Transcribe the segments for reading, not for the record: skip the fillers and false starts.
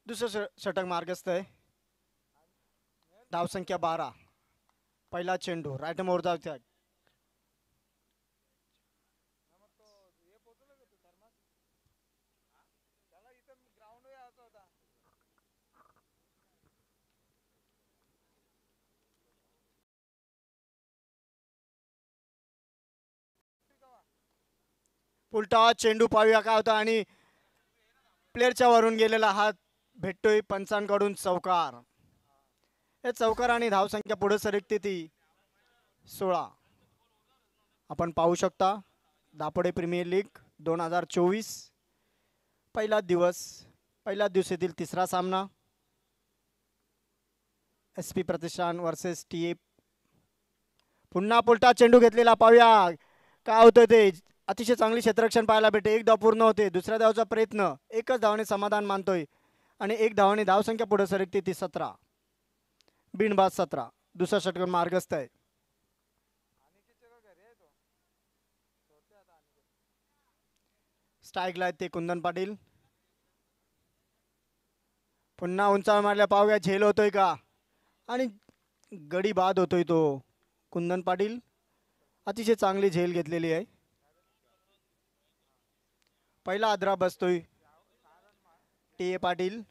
दुसरं षटक मार्गस्थ आहे. धावसंख्या 12. पहिला चेंडू राईट मोरधावच्या उलटा चेंडू पाहूया काय होता आणि प्लेअरच्या वरून गेलेला हात भेटतोय पंचांकडून चौकार. हे चौकार आणि धावसंख्या पुढे सरकते ती 16. आपण पाहू शकता दापोडे प्रीमियर लीग 2024 पहिला दिवसातील तिसरा सामना SP प्रतिष्ठान वर्सेस TA. पुन्हा पुलटा चेंडू घेतलेला पाहूया काय होतं ते. अतिशय चांगली क्षेत्ररक्षण पाहायला भेटते. एक धाव पूर्ण होते. दुसऱ्या धावचा प्रयत्न एकच धावाने समाधान मानतोय आणि एक धावाने धावसंख्या पुढे सरकते ती 17. बिनबाद 17. दुसरा षटक मार्गस्थ आहे. स्ट्राईकला आहेत ते कुंदन पाटील. पुन्हा उंचावर मारल्या पाहूया झेल होतोय का आणि गडी बाद होतोय तो. कुंदन पाटील अतिशय चांगली झेल घेतलेली आहे. पहिला आदरा बसतोय TA पाटील.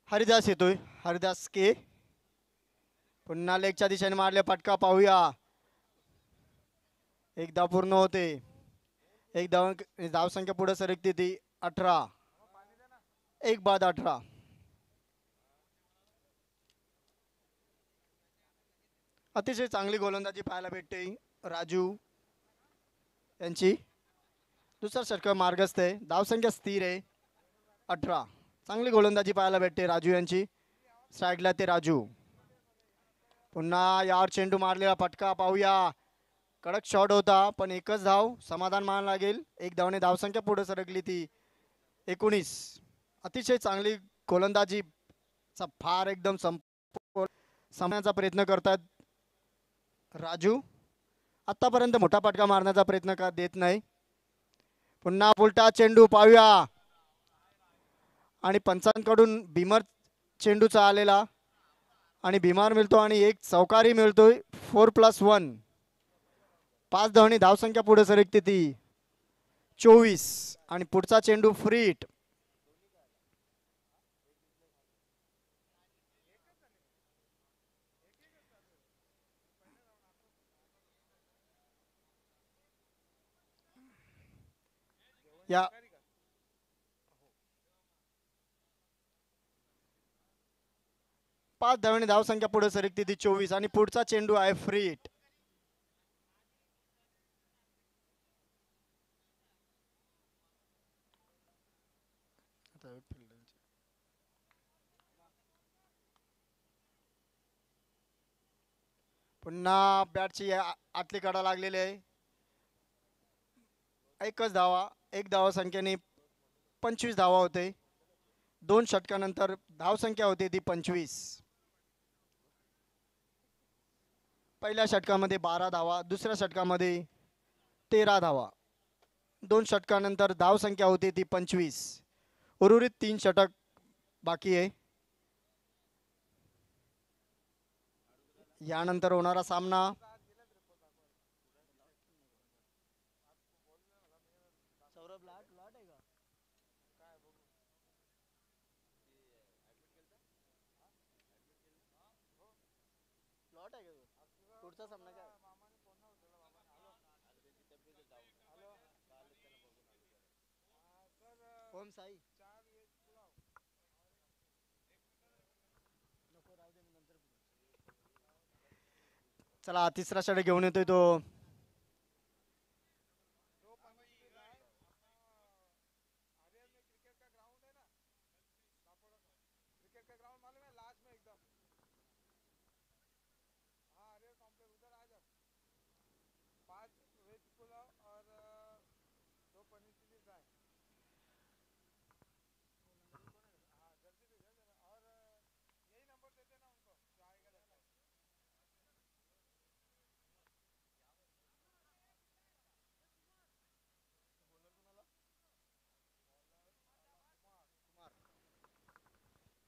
हरिदास येतोय. हरिदास के. पुन्हा लेगच्या दिशेने मारले फटका पाहूया. एक धाव पूर्ण होते. एक धावसंख्या पुढे सरकते ती 18. एक बाद 18. अतिशय चांगली गोलंदाजी पाहायला भेटते राजू यांची. दुसरा षटक मार्गस्थ आहे. धावसंख्या स्थिर आहे 18. चांगली गोलंदाजी पाहायला भेटते राजू यांची. स्ट्राईकला ते राजू. पुन्हा यावर चेंडू मारलेला फटका पाहूया. कडक शॉट होता पण एकच धाव समाधान मानायला लागेल. एक धावने धावसंख्या पुढे सरकली ती 19. अतिशय चांगली गोलंदाजीचा फार एकदम संपण्याचा प्रयत्न करतात राजू. आतापर्यंत मोठा फटका मारण्याचा प्रयत्न का देत नाही. पुन्हा उलटा चेंडू पाहूया आणि पंचांकडून भीमर चेंडूचा आलेला आणि भीमार मिळतो आणि एक चौकारी मिळतोय. 4+1. 5 धावनी धावसंख्या पुढे सरकते ती 24 आणि पुढचा चेंडू फ्री हिट. या 5 धावनी धावसंख्या पुढे सरकते ती 24 आणि पुढचा चेंडू आहे फ्री हिट. पुन्हा बॅटची आतली कडा लागलेली आहे. एकच धावा. एक धावा संख्येने 25 धावा होते. 2 षटकानंतर धावसंख्या होती ती 25. पहिल्या षटकामध्ये 12 धावा. दुसऱ्या षटकामध्ये 13 धावा. 2 षटकानंतर धावसंख्या होती ती 25. उर्वरित 3 षटक बाकी आहे. यानंतर होणारा सामना पुढचा सामना काय ओम साई चला तिसरा षटक घेऊन येतोय तो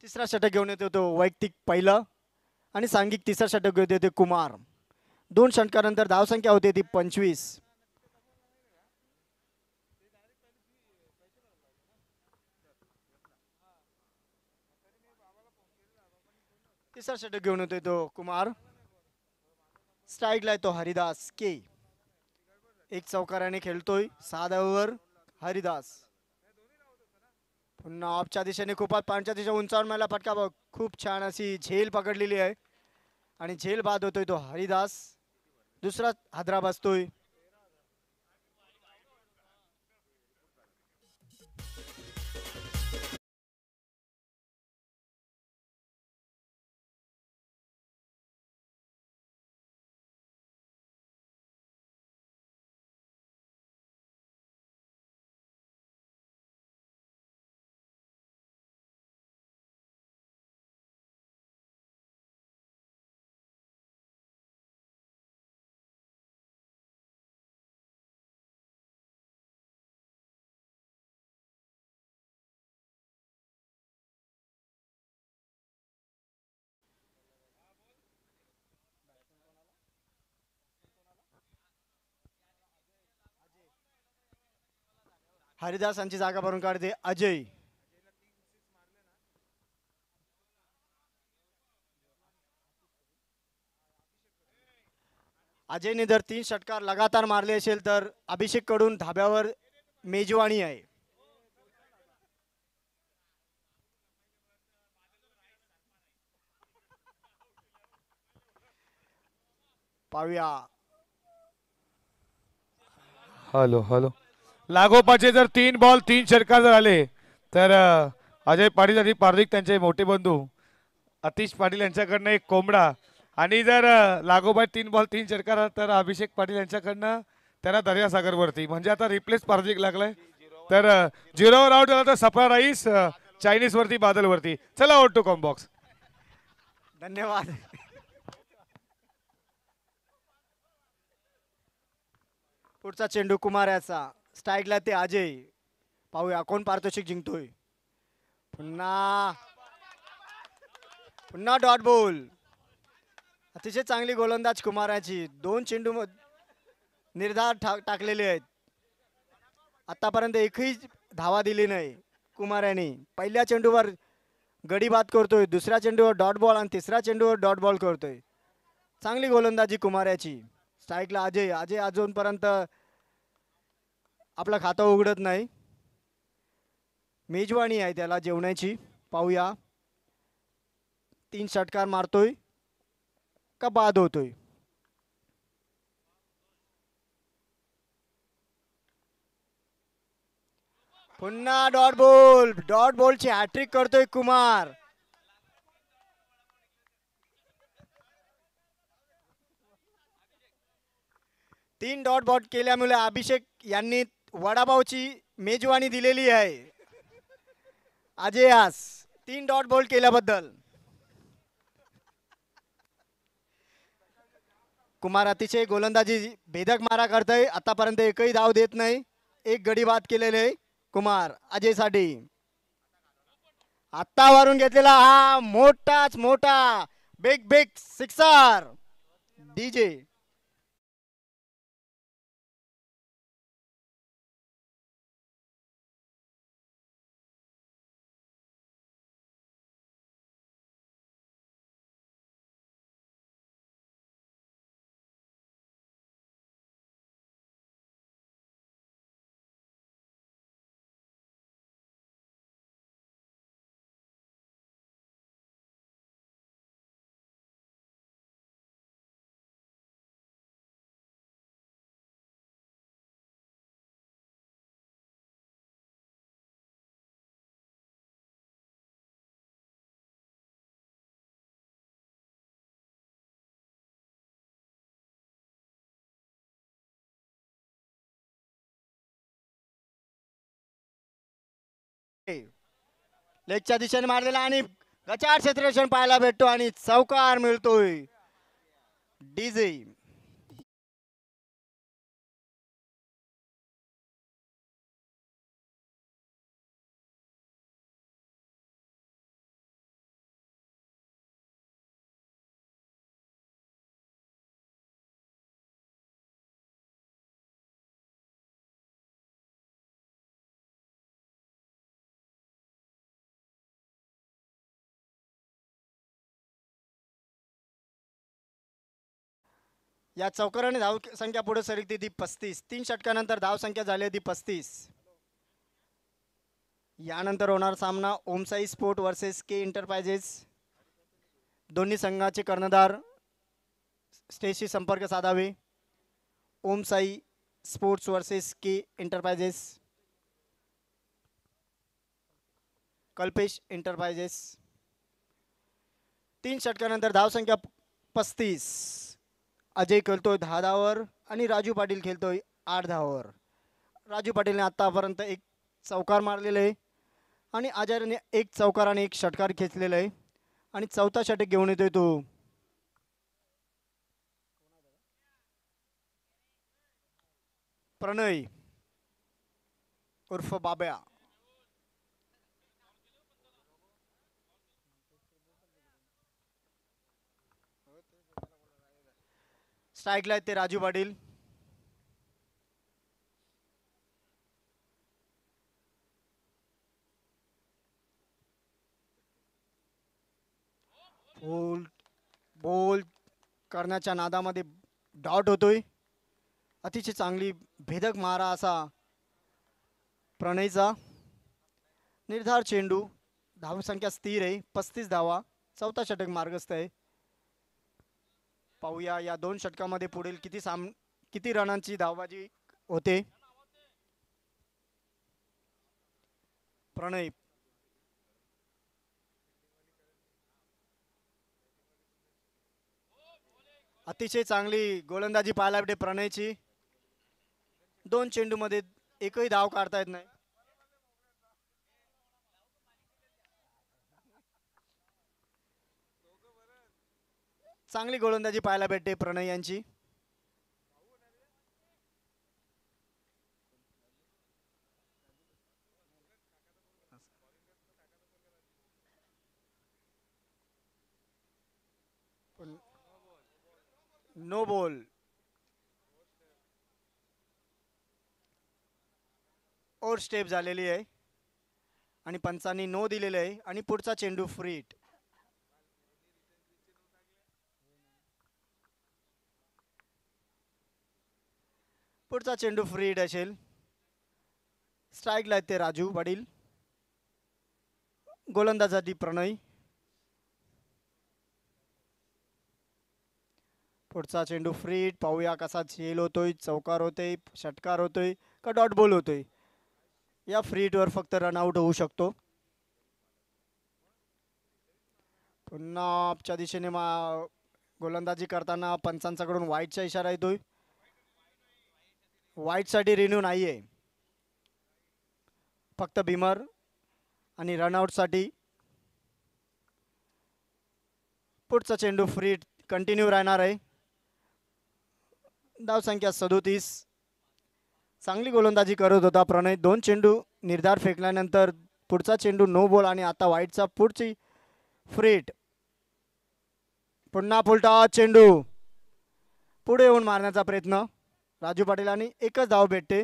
तिसरा षटक घेऊन येतो तो वैयक्तिक पहिलं आणि सांघिक तिसरा षटक घेऊन येते कुमार. 2 षटकानंतर धावसंख्या होते ती 25. तिसरा षटक घेऊन येतोय तो कुमार. स्ट्राईकला आहे तो हरिदास के. एक चौकाराने खेळतोय 6 धावांवर हरिदास. पुन्हा ऑफच्या दिशेने खूपच पानच्या दिशेने उंचावून मला फटका बघ. खूप छान अशी झेल पकडलेली आहे आणि झेल बाद होतोय तो हरिदास. दुसरा हादरा बसतोय. हरिदासांची जागा भरून काढते अजय. अजयने जर 3 षटकार लगातार मारले असेल तर अभिषेक कडून धाब्यावर मेजवानी आहे. पाहूया. Hello hello. लागोपाचे जर 3 बॉल 3 षटकार जर आले तर अजय पाटील आणि पार्थिक त्यांचे मोठे बंधू अतिश पाटील यांच्याकडनं एक कोंबडा आणि जर लागोपाठ 3 बॉल 3 षटकार तर अभिषेक पाटील यांच्याकडनं त्यांना दर्यासागरवरती म्हणजे आता रिप्लेस पार्थिक लागलाय तर 0वर आउट झाला तर सफरा राईस चायनीज वरती बादल वरती. चला आउट टू कॉम्बॉक्स. धन्यवाद. पुढचा चेंडू कुमार याचा. स्ट्राईकला ते अजय. पाहूया कोण पारितोषिक जिंकतोय. पुन्हा पुन्हा डॉट बॉल. अतिशय चांगली गोलंदाज कुमाराची. 2 चेंडू निर्धार टाकलेले आहेत. आतापर्यंत एकही धावा दिली नाही कुमार यांनी. पहिल्या चेंडूवर गडी बाद करतोय, दुसऱ्या चेंडूवर डॉट बॉल आणि तिसऱ्या चेंडूवर डॉट बॉल करतोय. चांगली गोलंदाजी कुमाराची. स्ट्राईकला अजय. अजय अजूनपर्यंत आपलं खातं उघडत नाही. मेजवानी आहे त्याला जेवणाची. पाहूया 3 षटकार मारतोय का बाद होतोय. पुन्हा डॉट बॉल. डॉट बॉलची हॅट्रिक करतोय कुमार. तीन डॉट बॉल केल्यामुळे अभिषेक यांनी वडापावची मेजवानी दिलेली आहे अजयास 3 डॉट बॉल केल्याबद्दल. कुमार अतिशय गोलंदाजी भेदक मारा करतोय. आतापर्यंत एकही धाव देत नाही. एक गडी बाद केलेले कुमार अजयसाठी. आत्ता वरून घेतलेला हा मोठाच मोठा बिग बिग सिक्सर डीजे. लेगच्या दिशेने मारलेला आणि गचाड क्षेत्ररक्षण पाहायला भेटतो आणि चौकार मिळतोय. डीजे या चौकाराने धाव संख्या पुढे सरकते ती 35. 3 षटकानंतर धाव संख्या झाली ती 35. यानंतर होणार सामना ओमसाई स्पोर्ट वर्सेस के एंटरप्राइजेस. दोन्ही संघाचे कर्णधार स्टेजशी संपर्क साधावे. ओमसाई स्पोर्ट्स वर्सेस के एंटरप्राइजेस. कल्पेश एंटरप्राइजेस. 3 षटकानंतर धाव संख्या 35. अजय खेळतोय 10 धावावर आणि राजू पाटील खेळतोय 8 धावावर. राजू पाटीलने आतापर्यंत एक चौकार मारलेला आहे आणि अजयने एक चौकार आणि एक षटकार खेचलेला आहे आणि चौथा षटक घेऊन येतोय तो. प्रणय उर्फ बाब्या. स्ट्राईकला आहेत ते राजू पाटील. बोल करण्याच्या नादामध्ये डॉट होतोय. अतिशय चांगली भेदक मारा असा प्रणयचा. निर्धार चेंडू. धाव संख्या स्थिर आहे 35 धावा. चौथा षटक मार्गस्थ आहे. पाहूया या 2 षटकामध्ये पुढील किती रनांची धावबाजी होते. प्रणय अतिशय चांगली गोलंदाजी पाहायला भेटते प्रणयची. 2 चेंडूमध्ये एकही धाव काढता येत नाही. चांगली गोलंदाजी पाहायला भेटते प्रणय यांची. No ball. ओव्हर स्टेप झालेली आहे आणि पंचांनी नो दिलेलं आहे आणि पुढचा चेंडू फ्री हिट. पुढचा चेंडू फ्री हिट असेल. स्ट्राईकला आहेत ते राजू पाटील. गोलंदाजासाठी प्रणय. पुढचा चेंडू फ्री हिट. पाहूया कसा झेल होतोय. चौकार होतोय, षटकार होतोय का डॉट बॉल होतोय. या फ्री हिटवर फक्त रनआउट होऊ शकतो. पुन्हा आपच्या दिशेने गोलंदाजी करताना पंचांच्याकडून वाईटचा इशारा येतोय. वाईटसाठी रिन्यू नाहीये, फक्त बिमर आणि रनआउटसाठी. पुढचा चेंडू फ्री हिट कंटिन्यू राहणार आहे. धाव संख्या 37. चांगली गोलंदाजी करत होता प्रणय. 2 चेंडू निर्धार फेकल्यानंतर पुढचा चेंडू नो बॉल आणि आता वाईटचा पुढची फ्री हिट. पुन्हा फुलटा चेंडू. पुढे येऊन मारण्याचा प्रयत्न राजू पाटील आणि एकच धाव भेटते.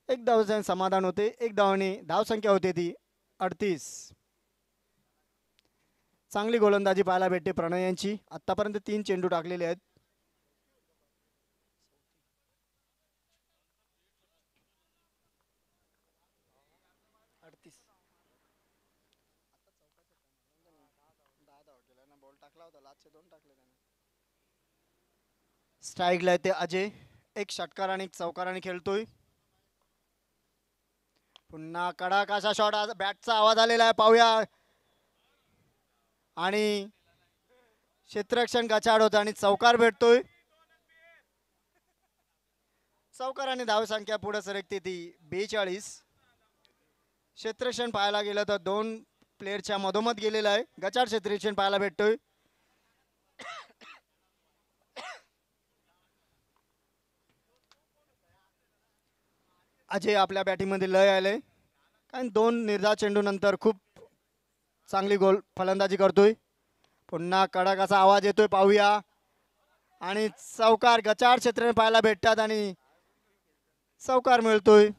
एक धावाचे समाधान होते. एक धावाने धाव संख्या होते ती 38. चांगली गोलंदाजी पाहायला भेटते प्रणय यांची. आतापर्यंत 3 चेंडू टाकलेले आहेत. स्ट्राईकला आहे ते अजय. एक षटकार आणि एक चौकाराने खेळतोय. पुन्हा कडक असा शॉट. बॅटचा आवाज आलेला आहे. पाहूया. आणि क्षेत्ररक्षण गचाड होतं आणि चौकार भेटतोय. चौकाराने धाव संख्या पुढे सरकते ती 42. क्षेत्ररक्षण पाहायला गेलं तर दोन प्लेअरच्या मधोमध गेलेलं आहे. गचाळ क्षेत्ररक्षण पाहायला भेटतोय. अजय आपल्या बॅटिंगमध्ये लय आले कारण दोन निर्धाव चेंडू नंतर खूप चांगली गोल फलंदाजी करतोय. पुन्हा कडक असा आवाज येतोय पाहूया. आणि चौकार गचाळ क्षेत्र पाहायला भेटतात आणि चौकार मिळतोय.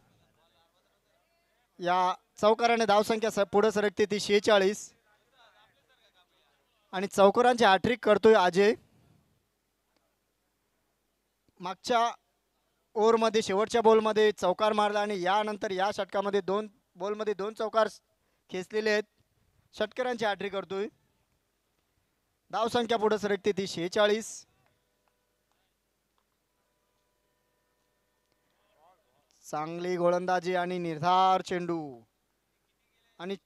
या चौकाराने धावसंख्या पुढे सरकते ती 46 आणि चौकारांची हॅट्रिक करतोय अजय. मागच्या ओव्हरमध्ये शेवटच्या बॉलमध्ये चौकार मारला आणि यानंतर या षटकामध्ये दोन बॉलमध्ये दोन चौकार खेचलेले आहेत. षटकारांची हॅट्रिक करतोय. धावसंख्या पुढे सरकते ती 46. चांगली गोलंदाजी आणि निर्धार चेंडू आणि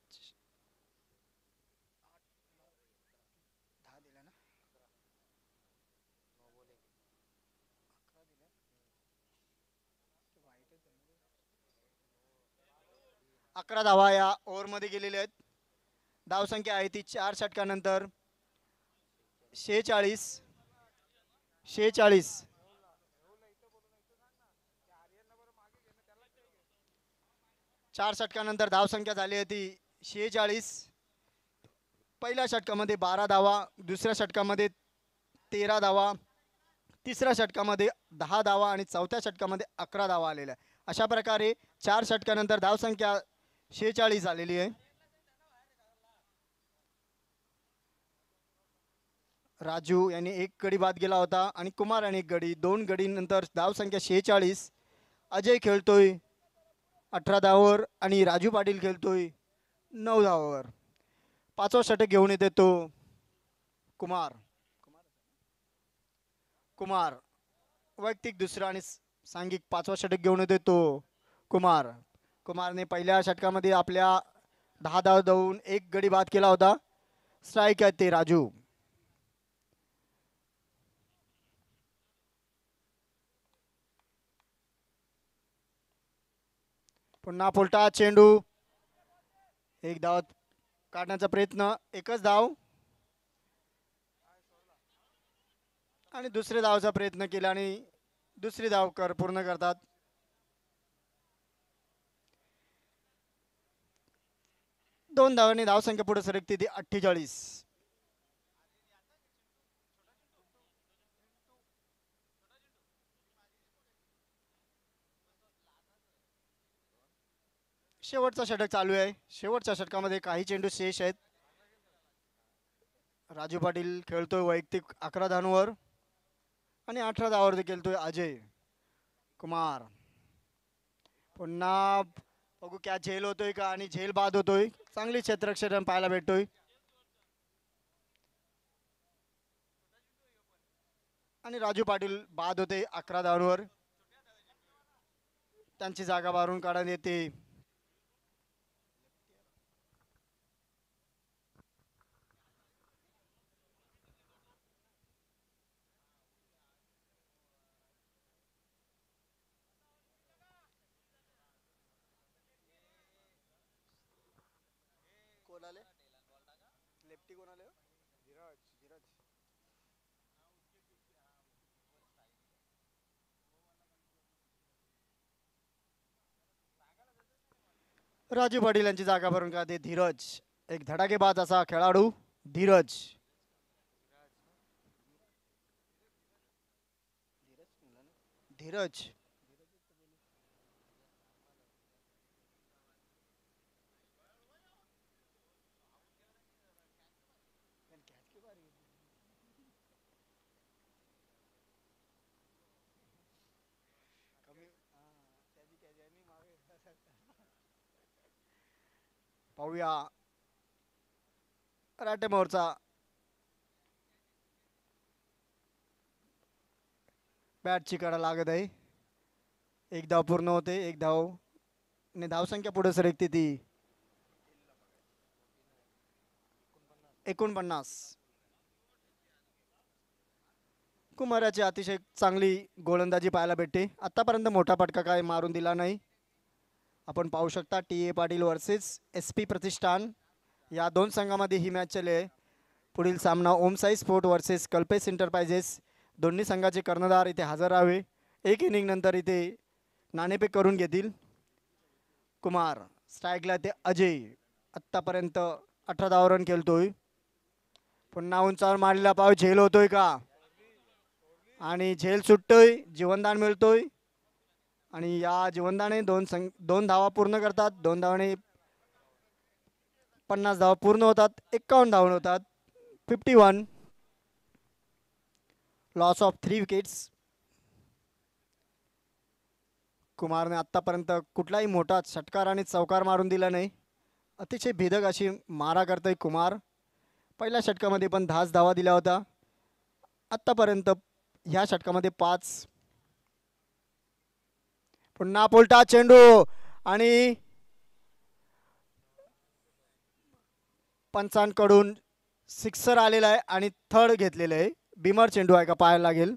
11 धावा या ओव्हरमध्ये गेलेल्या आहेत. धावसंख्या आहे ती 4 षटकानंतर 46. 4 षटकानंतर धावसंख्या झाली आहे ती 46. पहिल्या षटकामध्ये 12 धावा, दुसऱ्या षटकामध्ये 13 धावा, तिसऱ्या षटकामध्ये 10 धावा आणि चौथ्या षटकामध्ये 11 धावा आलेल्या आहे. अशा प्रकारे 4 षटकानंतर धावसंख्या 46 झालेली आहे. राजू यांनी एक गडी बाद गेला होता आणि कुमार यांनी एक गडी, 2 गडी नंतर धावसंख्या 46. अजय खेळतोय 18 धावावर आणि राजू पाटील खेळतोय 9 धावावर. 5वं षटक घेऊन येते तो कुमार. वैयक्तिक दुसरा आणि सांघिक 5वं षटक घेऊन येते तो कुमारने पहिल्या षटकामध्ये आपल्या 10 धाव देऊन एक गडी बाद केला होता. स्ट्राईक आहे ते राजू. पुन्हा फुलटा चेंडू, एक धाव काढण्याचा प्रयत्न, एकच धाव आणि दुसरे धावचा प्रयत्न केला आणि दुसरी धाव पूर्ण करतात. दोन धावांनी धावसंख्या पुढे सरकते ती 48. शेवटचा षटक चालू आहे. शेवटच्या षटकामध्ये काही चेंडू शेष आहेत. राजू पाटील खेळतोय वैयक्तिक 11 धावांवर आणि 18 धावावर खेळतोय अजय कुमार. पुन्हा बघू क्या झेल होतोय का आणि झेल बाद होतोय. चांगली क्षेत्ररक्षण पाहायला भेटतोय आणि राजू पाटील बाद होते 11 धावांवर. त्यांची जागा बाहेरून काढण्यात येते. लेफ्टी कोण आले? राजू पाटील यांची जागा भरून काढते धीरज. एक धडाकेबाज असा खेळाडू धीरज. धीरज पाहूया कराटे मोर्चा बॅटची कडा लागत आहे. एक धाव पूर्ण होते. एक धाव ने धावसंख्या पुढे सरकते ती 49. कुमाराची अतिशय चांगली गोलंदाजी पाहायला भेटते. आतापर्यंत मोठा फटका काय मारून दिला नाही. आपण पाहू शकता T A Patil versus S P Pratishthan या दोन संघामध्ये ही मॅच चालली आहे. पुढील सामना Om Sai sport versus Kalpesh enterprises. दोन्ही संघाचे कर्णधार इथे हजर राहावे. एक इनिंग नंतर इथे नाणेफेक करून घेतील. कुमार स्ट्राईकला ते अजय आत्तापर्यंत 18 धावा रन खेळतोय. पुन्हा उंचावर मारलेला पाव झेल होतोय का आणि झेल सुटतोय. जीवनदान मिळतोय आणि या जीवनदाने दोन धावा पूर्ण करतात. 2 धावाने 50 धावा पूर्ण होतात. 51 धावा होतात. 51. Loss of 3 wickets. कुमारने आत्तापर्यंत कुठलाही मोठा षटकार आणि चौकार मारून दिला नाही. अतिशय भेदक अशी मारा करतोय कुमार. पहिल्या षटकामध्ये पण 10 धावा दिला होता. आत्तापर्यंत ह्या षटकामध्ये 5. पुन्हा पोलटा चेंडू आणि पंचांकडून सिक्सर आलेला आहे आणि थर्ड घेतलेलं आहे. बिमर चेंडू आहे का पाहायला लागेल.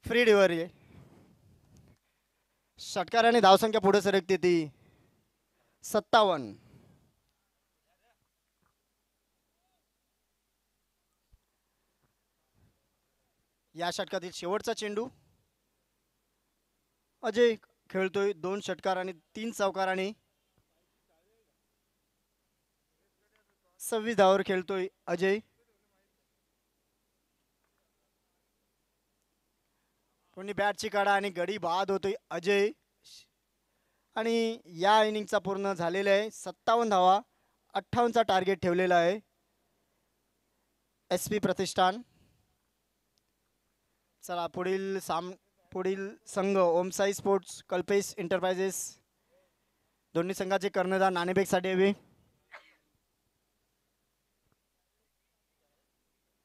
Free delivery. षटकाराने धावसंख्या पुढे सरकते ती 57. या षटकातील शेवटचा चेंडू. अजय खेळतोय 2 षटकार आणि 3 चौकाराने. 26 धावावर खेळतोय अजय. कोणी बॅटची काढा आणि गडी बाद होतोय अजय. आणि या इनिंगचा पूर्ण झालेला आहे 57 धावा. 58चा टार्गेट ठेवलेला आहे एस पी प्रतिष्ठान. चला पुढील संघ ओमसाई स्पोर्ट्स कल्पेश एंटरप्राइजेस. दोन्ही संघाचे कर्णधार नाणेफेकसाठी हवे.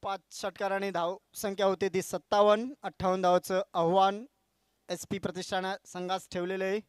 5 षटकाराने धाव संख्या होते ती 57. 58 धावाचं आव्हान एस पी प्रतिष्ठान संघास ठेवलेलं आहे.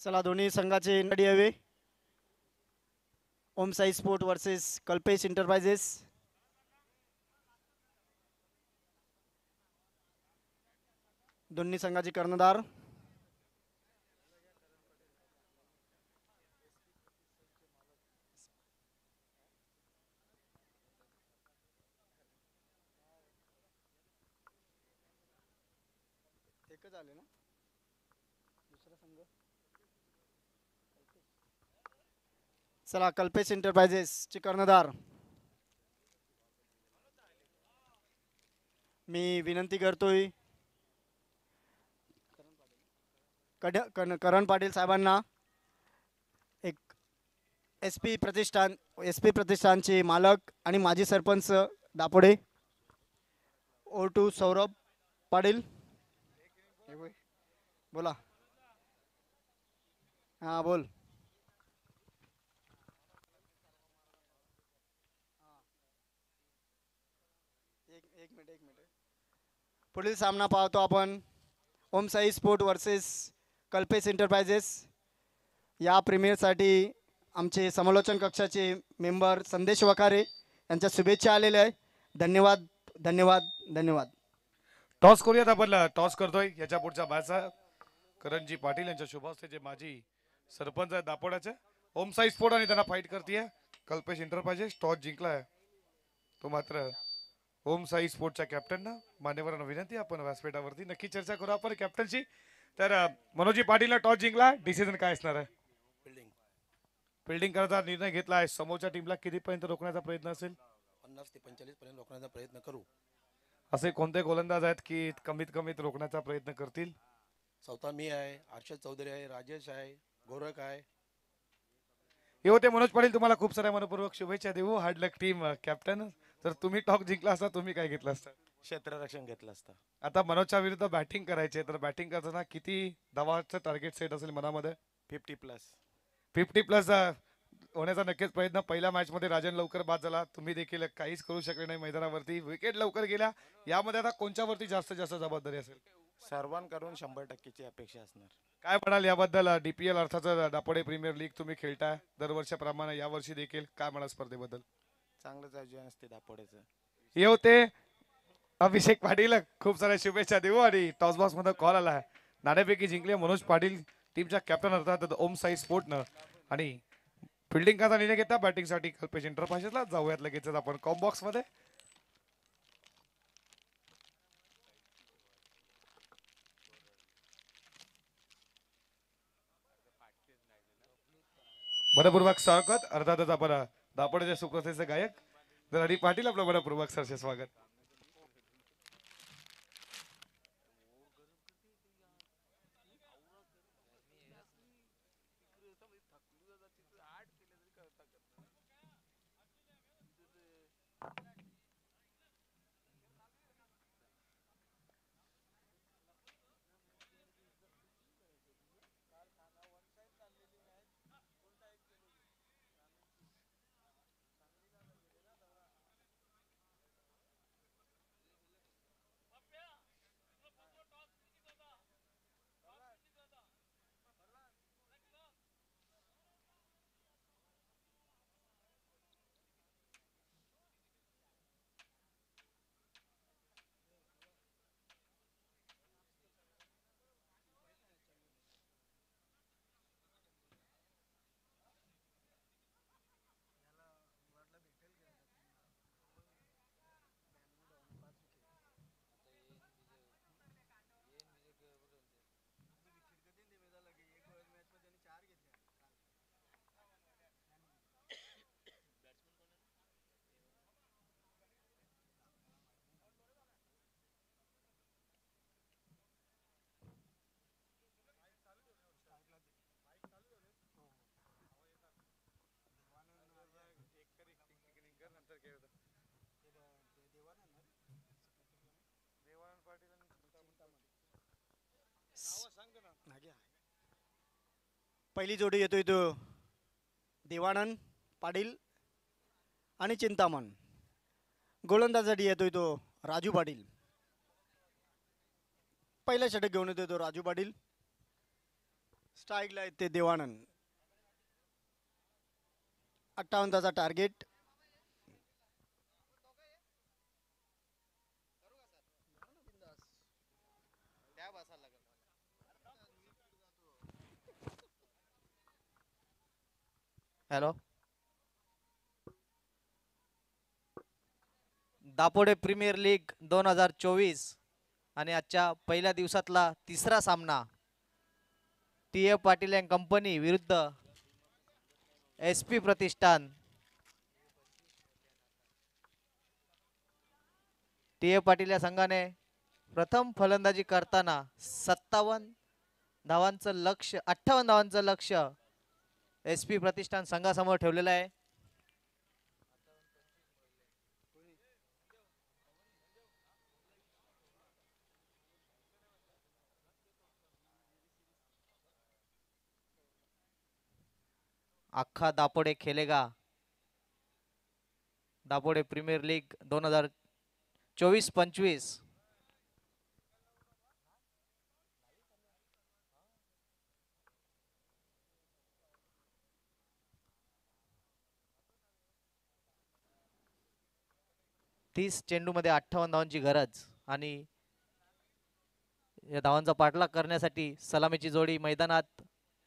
चला दोन्ही संघाचे नडी हवे. Om Sai sport versus Kalpesh enterprises. दोन्ही संघाचे कर्णधार एकच आले ना. दुसरा संघ चला कल्पेश एंटरप्राइजेस चे कर्णधार. मी विनंती करतोय करण पाटील साहेबांना एक एस पी प्रतिष्ठानचे मालक आणि माजी सरपंच दापोडे O2 सौरभ पाटील बोला. हां बोल. एक मिनिट. पुढील सामना पाहतो आपण. Om Sai sport versus Kalpesh enterprises. या प्रीमियरसाठी आमचे समालोचन कक्षाचे मेंबर संदेश वखारे यांच्या शुभेच्छा आलेल्या आहे. धन्यवाद धन्यवाद धन्यवाद. टॉस करूयात आपण. टॉस करतोय याच्या पुढच्या मॅचचा करणजी पाटील यांच्या शुभ हस्ते जे माजी सरपंच आहेत दापोड्याचे. ओम साई स्पोर्ट आणि त्यांना फाईट करते कल्पेश एंटरप्राइजेस. टॉस जिंकलाय तो मात्र ओम साई स्पोर्टच्या कॅप्टनना. मान्यवरांना विनंती आपण व्यासपीठावरती नक्की चर्चा करू आपण कॅप्टनशी. तर मनोजी पाटीलला टॉस जिंकला. डिसिजन काय असणार आहे? फिल्डिंग फिल्डिंग करायचा निर्णय घेतला आहे. समोरच्या टीमला कितीपर्यंत रोखण्याचा प्रयत्न असेल? 50 ते 45 पर्यंत रोखण्याचा प्रयत्न करू. असे कोणते गोलंदाज आहेत की कमीत कमीत रोखण्याचा प्रयत्न करतील? स्वतः मी आहे, हर्षद चौधरी आहे, राजेश आहे, गोरख आहे. हे होते मनोज पाटील. तुम्हाला खूप साऱ्या मनपूर्वक शुभेच्छा देऊ. हार्ड लक टीम कॅप्टन. तर तुम्ही टॉस जिंकला असता तुम्ही काय घेतलं असतं? क्षेत्ररक्षण घेतलं असतं. आता मनोजच्या विरुद्ध बॅटिंग करायचे तर बॅटिंग करताना किती धावाचं टार्गेट सेट असेल मनामध्ये? 50+. 50+ होण्याचा नक्कीच प्रयत्न. पहिल्या मॅच मध्ये राजन लवकर बाद झाला. तुम्ही देखील काहीच करू शकले नाही मैदानावरती. विकेट लवकर गेल्या. यामध्ये आता कोणत्यावरती जास्तीत जास्त जबाबदारी असेल? सर्वांकडून 100%ची अपेक्षा असणार. काय म्हणाल याबद्दल? DPL अर्थात दापोडे प्रीमियर लीग तुम्ही खेळताय दरवर्षीप्रमाणे यावर्षी देखील. काय म्हणाल स्पर्धेबद्दल? चांगलंच आयोजन असते दापोड्याचं. हे होते अभिषेक पाटील. खूप साऱ्या शुभेच्छा देऊ. आणि टॉस बॉक्स मध्ये कॉल आला. नाणेफेकी जिंकली मनोज पाटील टीमच्या कॅप्टन अर्थात ओम साई स्पोर्टनं. आणि फिल्डिंग करायचा निर्णय घेता बॅटिंगसाठी कल्पेश एंटरप्राइजेसला. जाऊयात लगेच आपण कॉम बॉक्स मध्ये. मनपूर्वक स्वागत. अर्थातच आपण दापोडेचे सुप्रसिद्ध गायक दराडी पाटील आपलं मनपूर्वक सरसे स्वागत. पहिली जोडी येतोय तो देवानंद पाटील आणि चिंतामण. गोलंदाजासाठी येतोय तो राजू पाटील. पहिला षटक घेऊन येतोय तो राजू पाटील. स्ट्राईकला येते देवानंद. 58चा target. Hello. Dapode premier league 2024 आणि आजच्या पहिल्या दिवसातला तिसरा सामना TF पाटील अँड कंपनी विरुद्ध SP प्रतिष्ठान. TF पाटील या संघाने प्रथम फलंदाजी करताना 58 धावांचं लक्ष्य SP प्रतिष्ठान संघासमोर ठेवलेलं आहे. आखा दापोडे खेलेगा दापोडे प्रीमियर लीग 2024-25. तीस चेंडूमध्ये 58 धावांची गरज आणि या धावांचा पाठलाग करण्यासाठी सलामीची जोडी मैदानात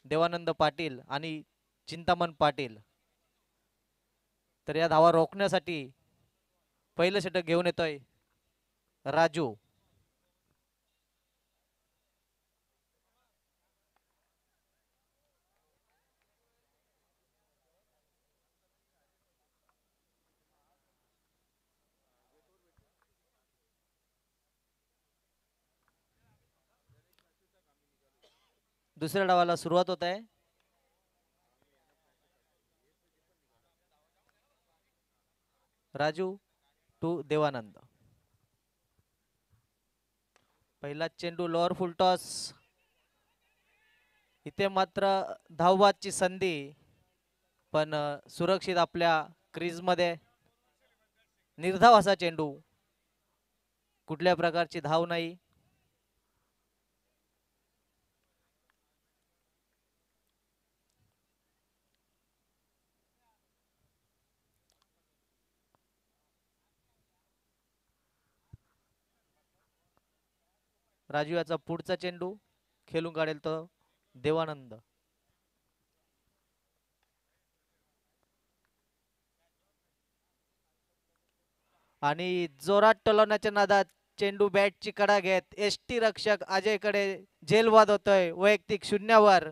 देवानंद पाटील आणि चिंतामण पाटील. तर या धावा रोखण्यासाठी पहिलं षटक घेऊन येतोय राजू. दुसऱ्या डावाला सुरुवात होत आहे. राजू टू देवानंद. पहिला चेंडू लोअर फुल टॉस. इथे मात्र धावबादची संधी, पण सुरक्षित आपल्या क्रीज मध्ये निर्धाव असा चेंडू. कुठल्या प्रकारची धाव नाही. राजू याचा पुढचा चेंडू खेळून काढेल तो देवानंद. आणि जोरात टोलवण्याच्या नादात चेंडू बॅटची कडा घेत एसटी रक्षक अजयकडे झेलवाद होतोय वैयक्तिक शून्यावर.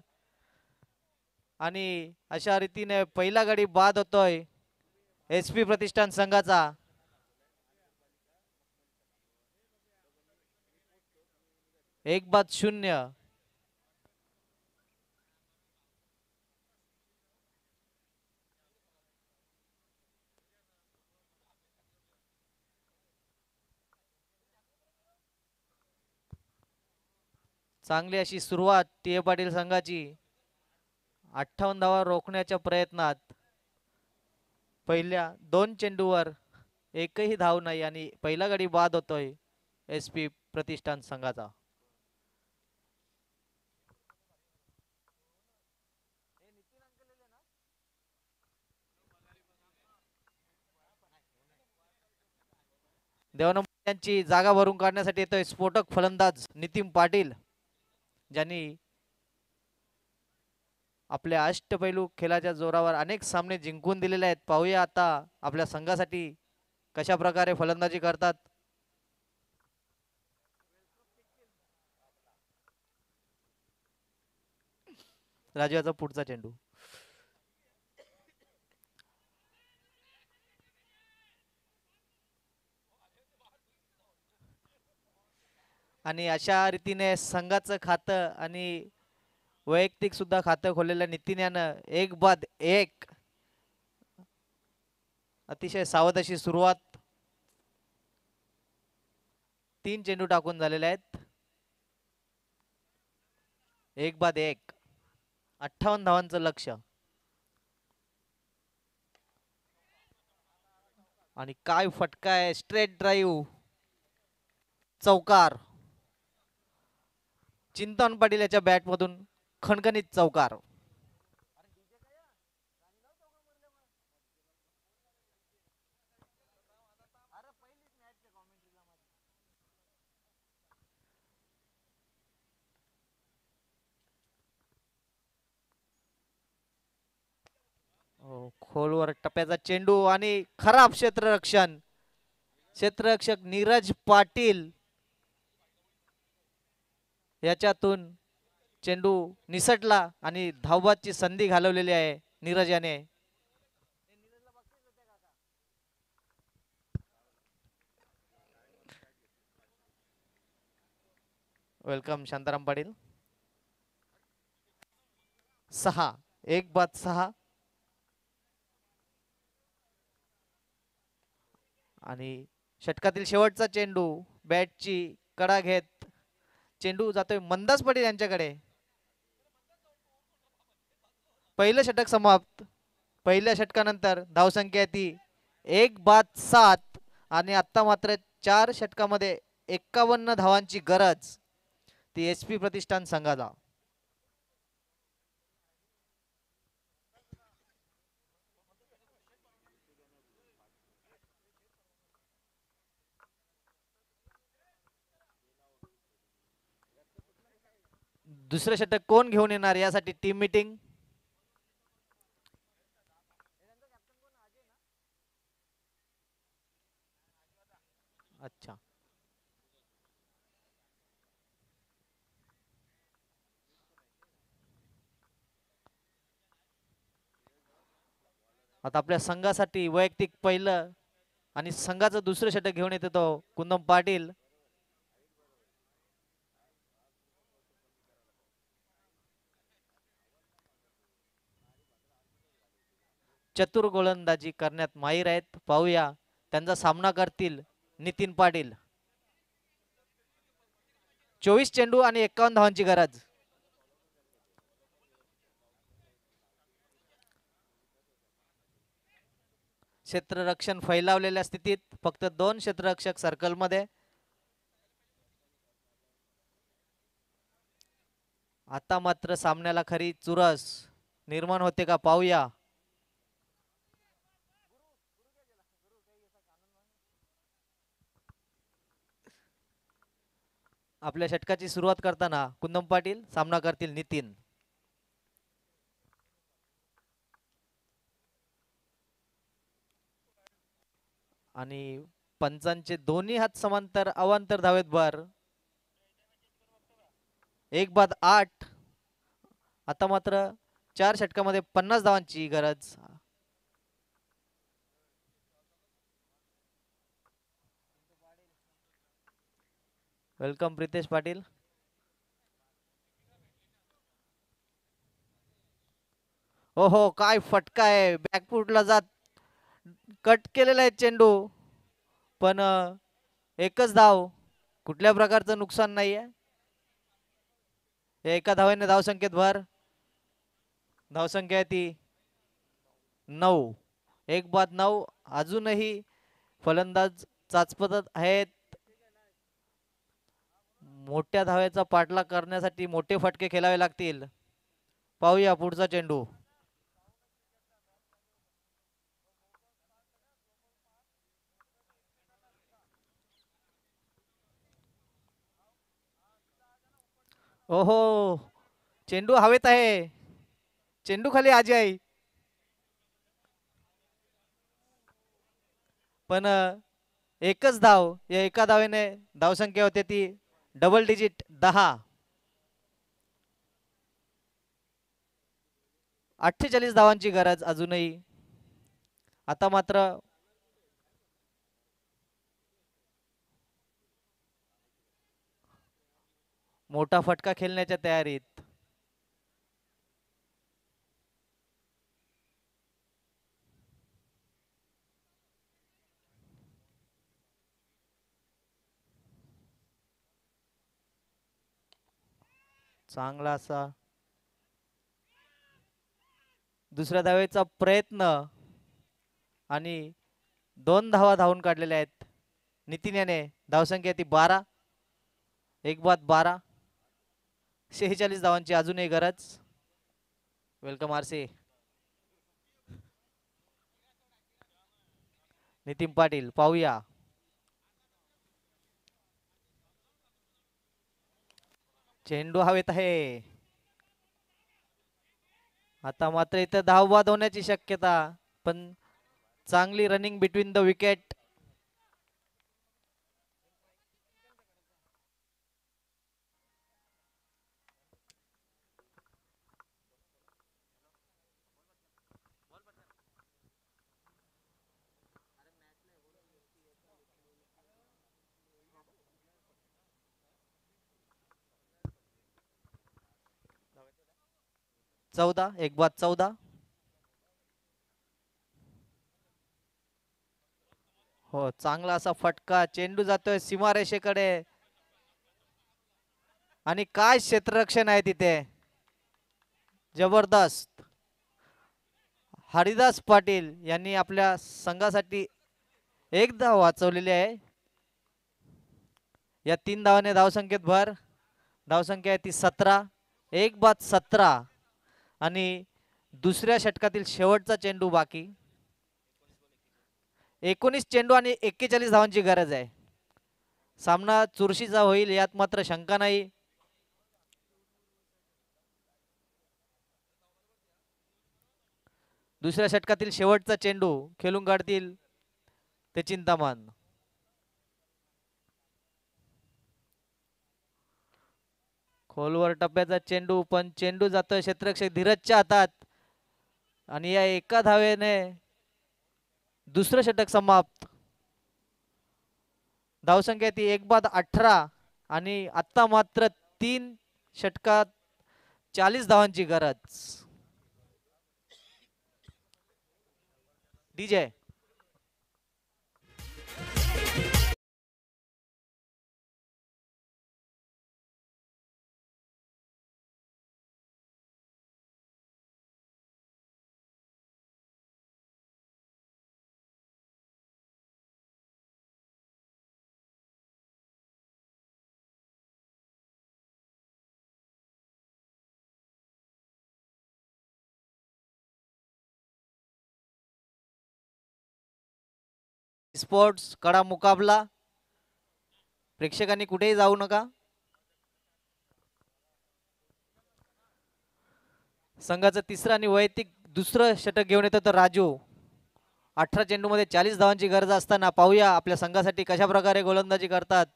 आणि अशा रीतीने पहिला गडी बाद होतोय एसपी प्रतिष्ठान संघाचा. एक बाद शून्य. चांगली अशी सुरुवात टी ए पाटील संघाची. 58 धावा रोखण्याच्या प्रयत्नात पहिल्या 2 चेंडूवर एकही धाव नाही आणि पहिला गडी बाद होतोय एसपी प्रतिष्ठान संघाचा. देवानंद यांची जागा भरून काढण्यासाठी येतोय स्फोटक फलंदाज नितीन पाटील, ज्यांनी आपल्या अष्टपैलू खेळाच्या जोरावर अनेक सामने जिंकून दिलेले आहेत. पाहूया आता आपल्या संघासाठी कशा प्रकारे फलंदाजी करतात. राजू याचा पुढचा चेंडू. आणि अशा रीतीने संघाचं खातं आणि वैयक्तिक सुद्धा खातं खोललेल्या नितीन यानं 1 बाद 1. अतिशय सावध अशी सुरुवात. 3 चेंडू टाकून झालेले आहेत. 1 बाद 1. 58 धावांचं लक्ष्य. आणि काय फटका आहे. स्ट्रेट ड्राईव्ह चौकार. चिंतन पाटील याच्या बॅट मधून खणखणीत चौकार. खोलवर टप्प्याचा चेंडू आणि खराब क्षेत्ररक्षण. क्षेत्ररक्षक नीरज पाटील याच्यातून चेंडू निसटला आणि धावबादची संधी घालवलेली आहे नीरज याने. वेलकम शांताराम पाटील. 6. 1 बाद 6. आणि षटकातील शेवटचा चेंडू बॅटची कडा घेत चेंडू जातोय मंदास पाटील यांच्याकडे. पहिलं षटक समाप्त. पहिल्या षटकानंतर धावसंख्या ती 1 बाद 7 आणि आता मात्र 4 षटकामध्ये 51 धावांची गरज ती SP प्रतिष्ठान संघाला. दुसरे षटक कोण घेऊन येणार यासाठी टीम मीटिंग. अच्छा, आता आपल्या संघासाठी वैयक्तिक पहिलं आणि संघाचं दुसरं षटक घेऊन येतो तो कुंदन पाटील. चतुर गोलंदाजी करण्यात माहीर आहेत. पाहूया त्यांचा सामना करतील नितीन पाटील. 24 चेंडू आणि 51 धावांची गरज. क्षेत्ररक्षण फैलावलेल्या स्थितीत फक्त 2 क्षेत्ररक्षक सर्कल मध्ये. आता मात्र सामन्याला खरी चुरस निर्माण होते का पाहूया. आपल्या षटकाची सुरुवात करताना कुंदन पाटील सामना करतील नितीन. आणि पंचांचे दोन्ही हात समांतर अवांतर धावेत भर. 1 बाद 8. आता मात्र 4 षटकामध्ये 50 धावांची गरज. वेलकम प्रितेश पाटील. ओहो, काय फटका आहे. बॅकफुटला जात कट केलेला आहे चेंडू, पण एकच धाव. कुठल्या प्रकारचं नुकसान नाहीये. एका धावेने धावसंख्येत भर. धावसंख्या ती 9. 1 बाद 9. अजूनही फलंदाज चाचपतच आहेत. मोठ्या धावेचा पाठलाग करण्यासाठी मोठे फटके खेळावे लागतील. पाहूया पुढचा चेंडू. ओहो, चेंडू हवेत आहे. चेंडू खाली आजी आहे, पण एकच धाव. या एका धावेने धावसंख्या होते ती डबल डिजिट 10. 48 धावांची गरज अजूनही. आता मात्र मोठा फटका खेळण्याच्या तयारीत. चांगला असा दुसऱ्या धावेचा प्रयत्न आणि 2 धावा धावून काढलेल्या आहेत नितीन याने. धावसंख्या ती 12. 1 बाद 12. 46 धावांची अजूनही गरज. Welcome RC. नितीन पाटील. पाहूया चेंडू हवेत आहे. आता मात्र इथं धावबाद होण्याची शक्यता, पण चांगली रनिंग बिटवीन द विकेट. चौदा. 1 बाद 14. हो, चांगला असा फटका. चेंडू जातोय सीमारेषेकडे आणि काय क्षेत्ररक्षण आहे तिथे. जबरदस्त. हरिदास पाटील यांनी आपल्या संघासाठी एक धाव वाचवलेली आहे. या 3 धावाने धावसंख्येत भर. धावसंख्या आहे ती 17. एक बाद 17 आणि दुसऱ्या षटकातील शेवटचा चेंडू बाकी. 19 चेंडू आणि 41 धावांची गरज आहे. सामना चुरशीचा होईल यात मात्र शंका नाही. दुसऱ्या षटकातील शेवटचा चेंडू खेळून काढतील ते चिंतामण. खोलवर टप्प्याचा चेंडू, पण चेंडू जातोय क्षेत्ररक्षक धीरजच्या हातात आणि या एका धावेने दुसरं षटक समाप्त. धावसंख्या ती 1 बाद 18 आणि आता मात्र 3 षटकात 40 धावांची गरज. डीजे स्पोर्ट्स कडा मुकाबला. प्रेक्षकांनी कुठेही जाऊ नका. संघाचं तिसरं आणि वैयक्तिक दुसरं षटक घेऊन येतो तर राजू. 18 चेंडू मध्ये 40 धावांची गरज असताना पाहूया आपल्या संघासाठी कशा प्रकारे गोलंदाजी करतात.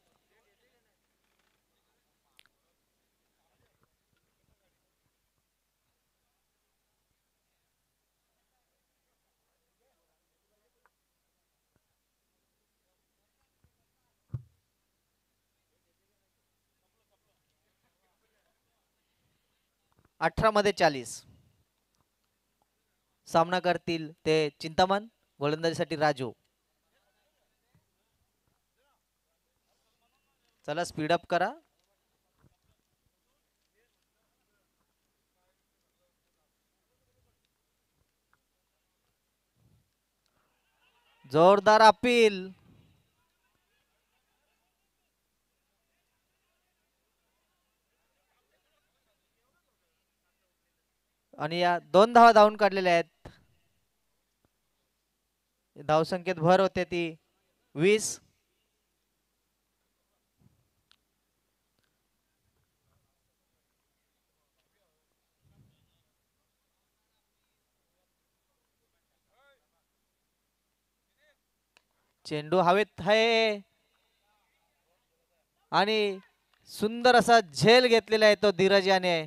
मध्ये 40 सामना करतील ते चिंतामण. गोलंदाजीसाठी राजू. चला स्पीड अप करा. जोरदार अपील. आणि या 2 धावा धावून काढलेल्या आहेत. धावसंख्येत भर होते ती 20. चेंडू हवेत आहे आणि सुंदर असा झेल घेतलेला आहे तो धीरज याने.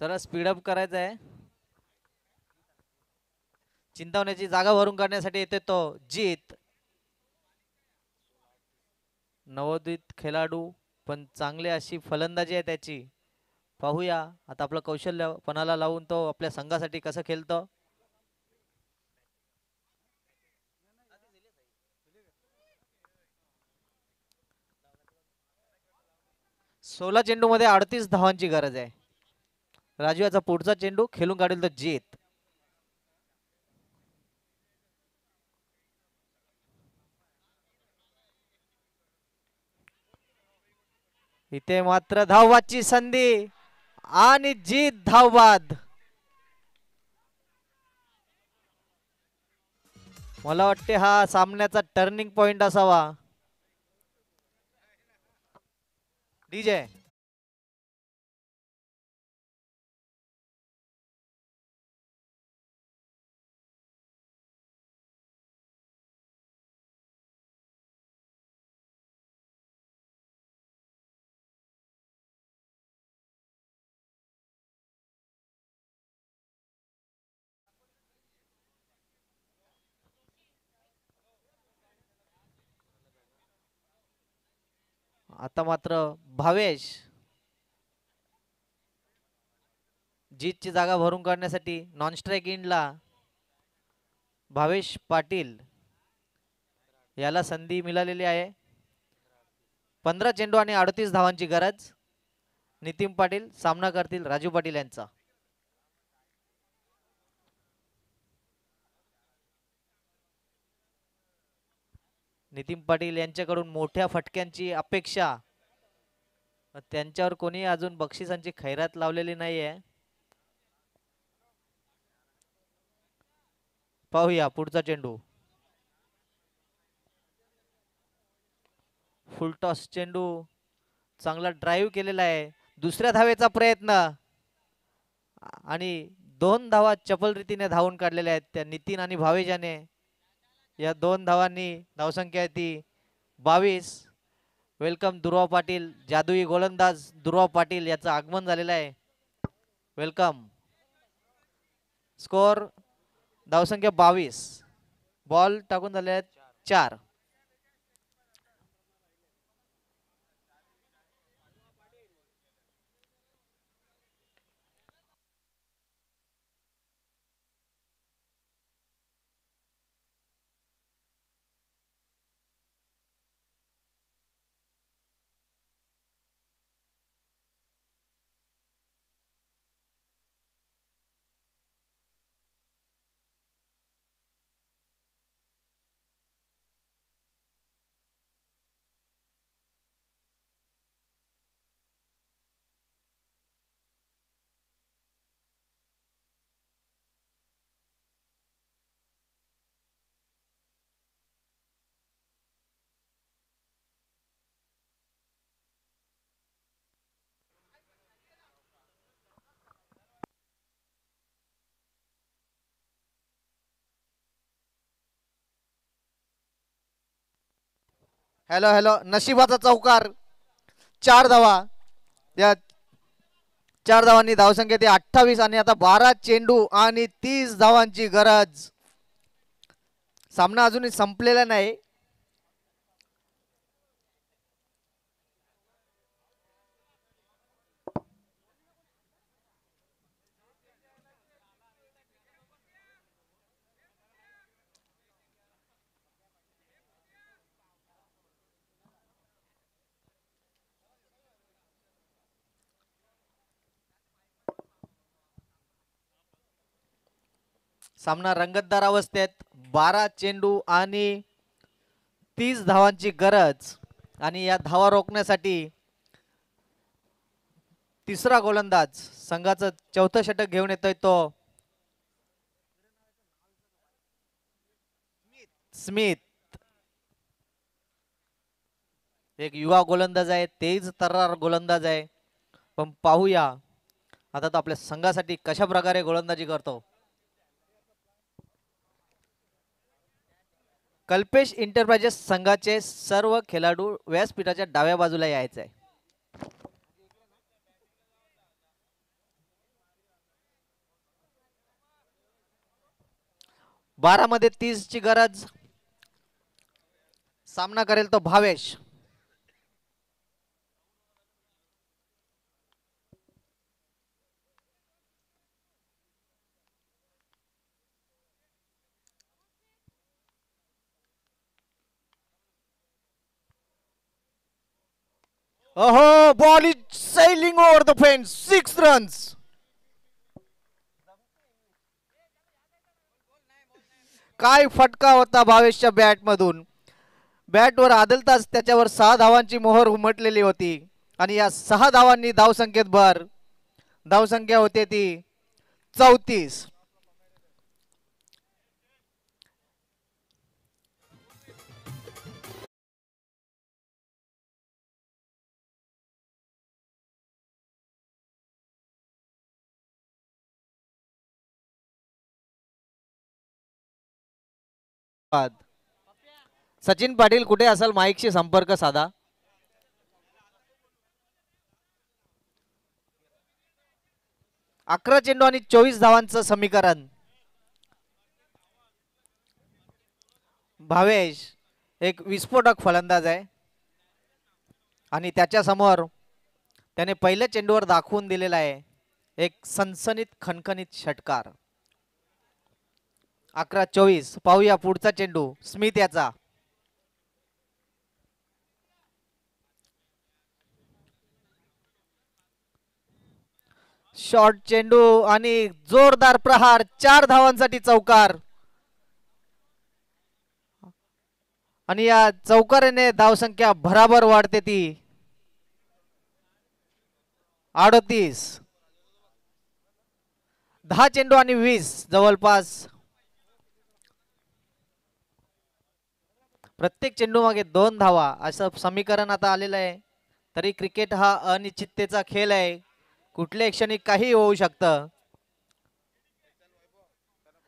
चला स्पीड अप करायचं आहे. चिंतावण्याची जागा भरून काढण्यासाठी येते तो जीत. नवोदित खेळाडू पण चांगली अशी फलंदाजी आहे त्याची. पाहूया आता आपलं कौशल्य पणाला लावून तो आपल्या संघासाठी कसं खेळतो. सोळा चेंडू मध्ये 38 धावांची गरज आहे. राजू याचा पुढचा चेंडू खेळून काढेल तो जीत. इथे मात्र धावबादची संधी आणि जीत धावबाद. मला वाटते हा सामन्याचा टर्निंग पॉइंट असावा. डीजे आता मात्र भावेश जीतची जागा भरून काढण्यासाठी नॉन स्ट्राईक इनला भावेश पाटील याला संधी मिळालेली आहे. 15 चेंडू आणि 38 धावांची गरज. नितीन पाटील सामना करतील राजू पाटील यांचा. नितीन पाटील यांच्याकडून मोठ्या फटक्यांची अपेक्षा. त्यांच्यावर कोणी अजून बक्षिसांची खैरात लावलेली नाहीये. पाहूया पुढचा चेंडू. फुलटॉस चेंडू चांगला ड्राईव्ह केलेला आहे. दुसऱ्या धावेचा प्रयत्न आणि 2 धावा चपल रीतीने धावून काढलेल्या आहेत त्या नितीन आणि भावेश याने. या 2 धावांनी धावसंख्या आहे ती 22. वेलकम दुर्वा पाटील, जादुई गोलंदाज दुर्वा पाटील याचं आगमन झालेलं आहे. वेलकम. स्कोर धावसंख्या 22. बॉल टाकून झाले आहेत 4. हॅलो हॅलो, नशिबाचा चौकार. 4 धावा. या 4 धावांनी धावसंख्या ती 28 आणि आता 12 चेंडू आणि 30 धावांची गरज. सामना अजूनही संपलेला नाही. सामना रंगतदार अवस्थेत. 12 चेंडू आणि 30 धावांची गरज. आणि या धावा रोखण्यासाठी तिसरा गोलंदाज संघाचं 4थं षटक घेऊन येतोय तो स्मिथ. एक युवा गोलंदाज आहे, तेज तर्रार गोलंदाज आहे. पण पाहूया आता तो आपल्या संघासाठी कशा प्रकारे गोलंदाजी करतो. कल्पेश इंटरप्राइजेस संघाचे सर्व खेळाडू व्यासपीठाच्या डाव्या बाजूला यायचे आहे. बारामध्ये 30 ची गरज. सामना करेल तो Bhavesh. Oh, ball is sailing over the fence. 6 runs. काय फटका होता भावेशच्या बॅट मधून. बॅटवर आदलताच त्याच्यावर 6 धावांची मोहर उमटलेली होती आणि या 6 धावांनी धावसंख्येत भर. धावसंख्या होते ती 34. सचिन पाटील कुठे असाल, माईकशी संपर्क साधा. अकरा चेंडू आणि 24 धावांचं समीकरण. भावेश एक विस्फोटक फलंदाज आहे आणि त्याच्या समोर त्याने पहिल्या चेंडूवर दाखवून दिलेला आहे एक सनसनीत खणखणीत षटकार. 11-24. पाहूया पुढचा चेंडू स्मिथ याचा. शॉर्ट चेंडू आणि जोरदार प्रहार. 4 धावांसाठी चौकार. आणि या चौकाराने धावसंख्या भराभर वाढते ती 38. 10 चेंडू आणि 20 जवळपास. प्रत्येक चेंडू मागे 2 धावा असं समीकरण आता आलेलं आहे. तरी क्रिकेट हा अनिश्चिततेचा खेळ आहे. कुठल्या क्षणी काही होऊ शकतं.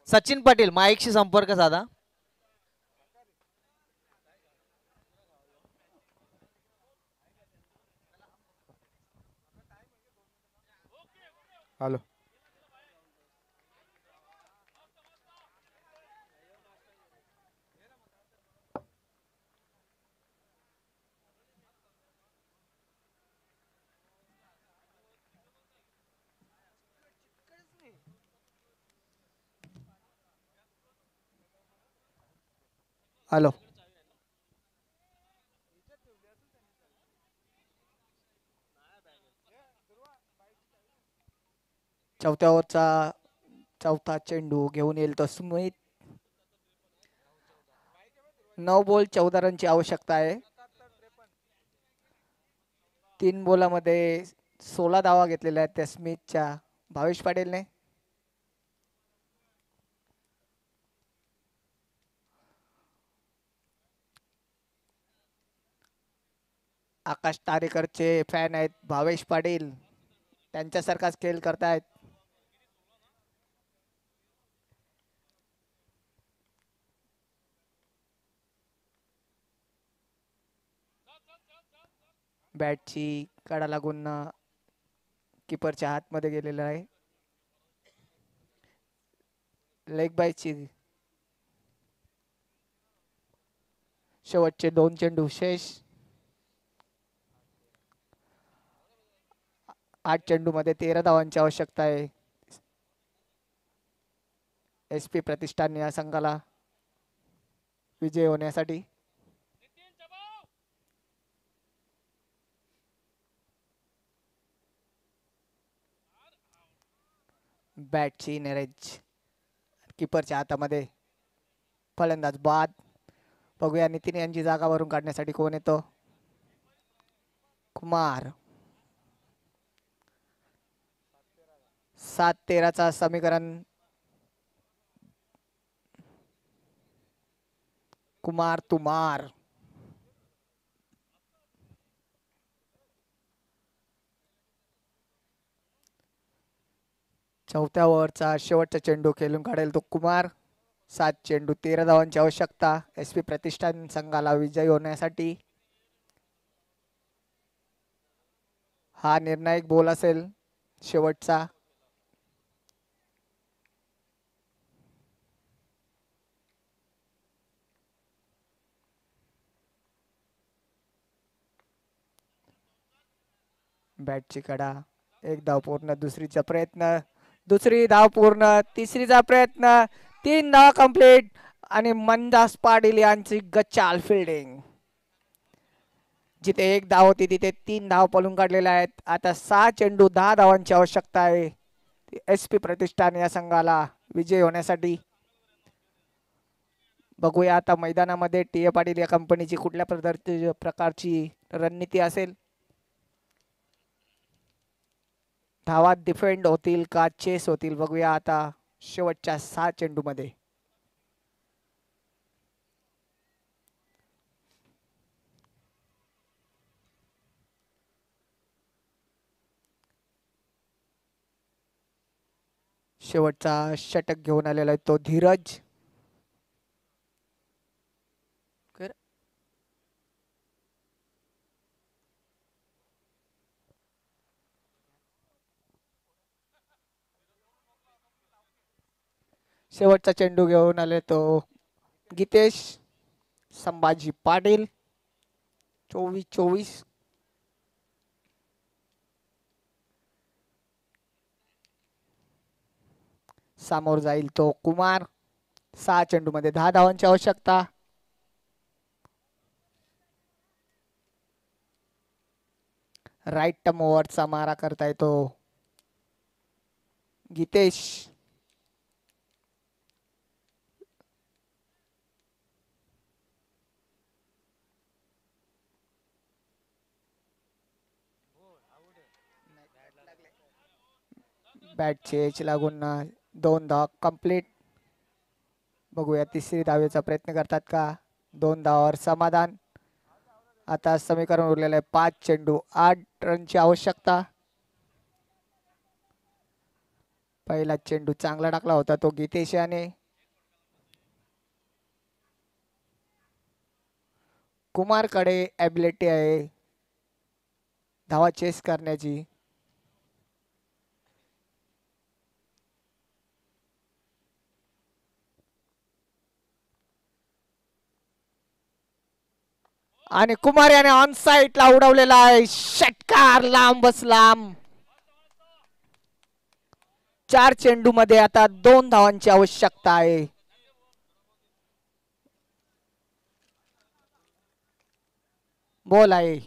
सचिन पाटील माईकशी संपर्क साधा. हॅलो. हॅलो. चौथ्या ओव्हरचा चौथा चेंडू घेऊन येईल तो स्मिथ. 9 बॉल 14 रनची आवश्यकता आहे. 3 बॉलामध्ये 16 धावा घेतलेल्या आहेत त्या स्मिथच्या. भावेश पाटीलने आकाश तारेकरचे फॅन आहेत भावेश पाटील. त्यांच्यासारखाच खेळ करतायत. बॅटची कडा लागून किपरच्या हातमध्ये गेलेला आहे. लेग बायची शेवटचे 2 चेंडू शेष. 8 चेंडू मध्ये 13 धावांची आवश्यकता आहे SP प्रतिष्ठान या संघाला विजय होण्यासाठी. बॅटची नरेज किपरच्या हातामध्ये. फलंदाज बाद. बघूया नितीन यांची जागा भरून काढण्यासाठी कोण येतो. कुमार. 7-13 समीकरण. कुमार तुमार. चौथ्या ओव्हरचा शेवटचा चेंडू खेळून काढेल तो कुमार. 7 चेंडू 13 धावांची आवश्यकता SP प्रतिष्ठान संघाला विजयी होण्यासाठी. हा निर्णायक बॉल असेल शेवटचा. बॅटची कडा. 1 धाव पूर्ण. दुसरीचा प्रयत्न. दुसरी धाव पूर्ण. तिसरीचा प्रयत्न. 3 धावा कंप्लीट. आणि मंदास पाटील यांची गच्चाल फिल्डिंग. जिथे 1 धाव होती तिथे 3 धाव पळून काढलेल्या आहेत. आता 6 चेंडू 10 धावांची आवश्यकता आहे SP प्रतिष्ठान या संघाला विजय होण्यासाठी. बघूया आता मैदानामध्ये TA पाटील या कंपनीची कुठल्या प्रकारची रणनीती असेल. धावा डिफेंड होतील का चेस होतील बघूया आता शेवटच्या 6 चेंडू मध्ये. शेवटचा षटक घेऊन आलेला आहे तो धीरज. शेवटचा चेंडू घेऊन आले तो गीतेश संभाजी पाटील. 24-24. समोर जाईल तो कुमार. 6 चेंडूमध्ये 10 धावांची आवश्यकता. राईट टर्म ओव्हरचा मारा करता येतो गीतेश. बॅटचे एच लागून 2 धावा कंप्लीट. बघूया तिसरी धावेचा प्रयत्न करतात का. 2 धावावर समाधान. आता समीकरण उरलेलं आहे 5 चेंडू 8 रनची आवश्यकता. पहिला चेंडू चांगला टाकला होता तो गीतेश याने. कुमारकडे ॲबिलिटी आहे धावा चेस करण्याची. आणि कुमार याने ऑन साइडला उडवलेला आहे. षटकार लांबच लांब. 4 चेंडू मध्ये आता 2 धावांची आवश्यकता आहे. बॉल आहे.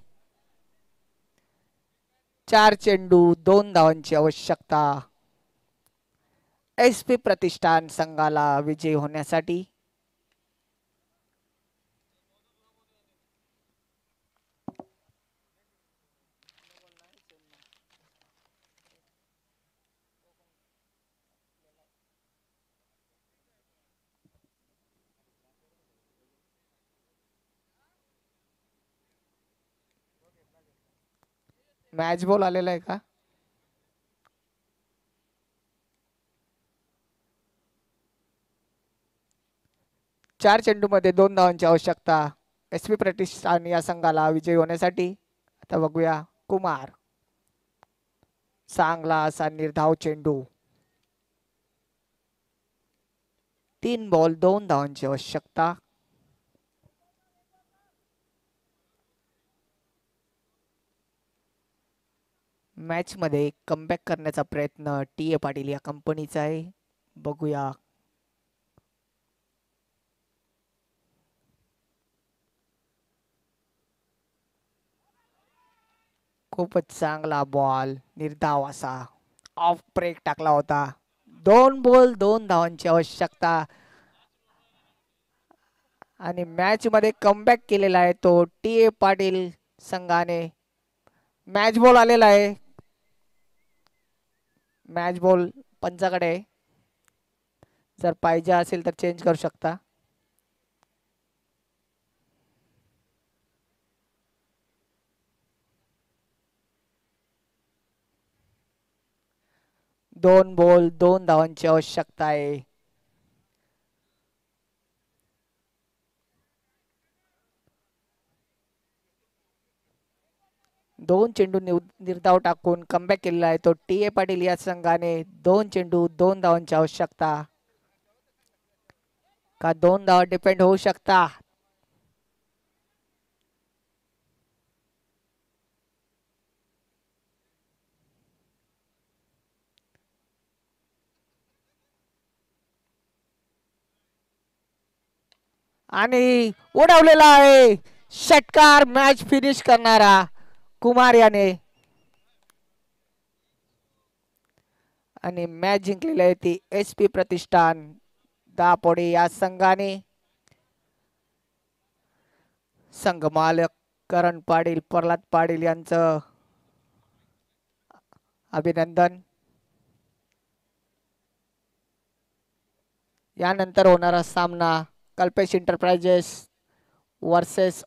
4 चेंडू 2 धावांची आवश्यकता. SP प्रतिष्ठान संघाला विजयी होण्यासाठी. मॅच बॉल आलेला आहे का. चार चेंडू मध्ये 2 धावांची आवश्यकता. SP प्रतिष्ठान या संघाला विजयी होण्यासाठी. आता बघूया कुमार. चांगला असा निर्धाव चेंडू. 3 बॉल 2 धावांची आवश्यकता. मॅच मध्ये कमबॅक करण्याचा प्रयत्न टी ए पाटील या कंपनीचा आहे. बघूया खूपच चांगला बॉल निर्धाव असा ऑफ ब्रेक टाकला होता. 2 बॉल 2 धावांची आवश्यकता. आणि मॅच मध्ये कमबॅक केलेला आहे तो टी ए पाटील संघाने. मॅच बॉल आलेला आहे. मॅच बॉल पंचाकडे. जर पाहिजे असेल तर चेंज करू शकता. दोन बॉल 2 धावांची आवश्यकता आहे. दोन चेंडू निर्धाव टाकून कमबॅक केलेला आहे तो टी ए पाटील या संघाने. 2 चेंडू 2 धावांची आवश्यकता. का 2 धावा डिपेंड होऊ शकता. आणि उडवलेला आहे षटकार. मॅच फिनिश करणारा कुमार याने. आणि मॅच जिंकलेली आहे ती SP प्रतिष्ठान दापोडे या संघाने. संघ मालक करण पाटील प्रल्हाद पाटील यांचं अभिनंदन. यानंतर होणारा सामना कल्पेश इंटरप्राइजेस वर्सेस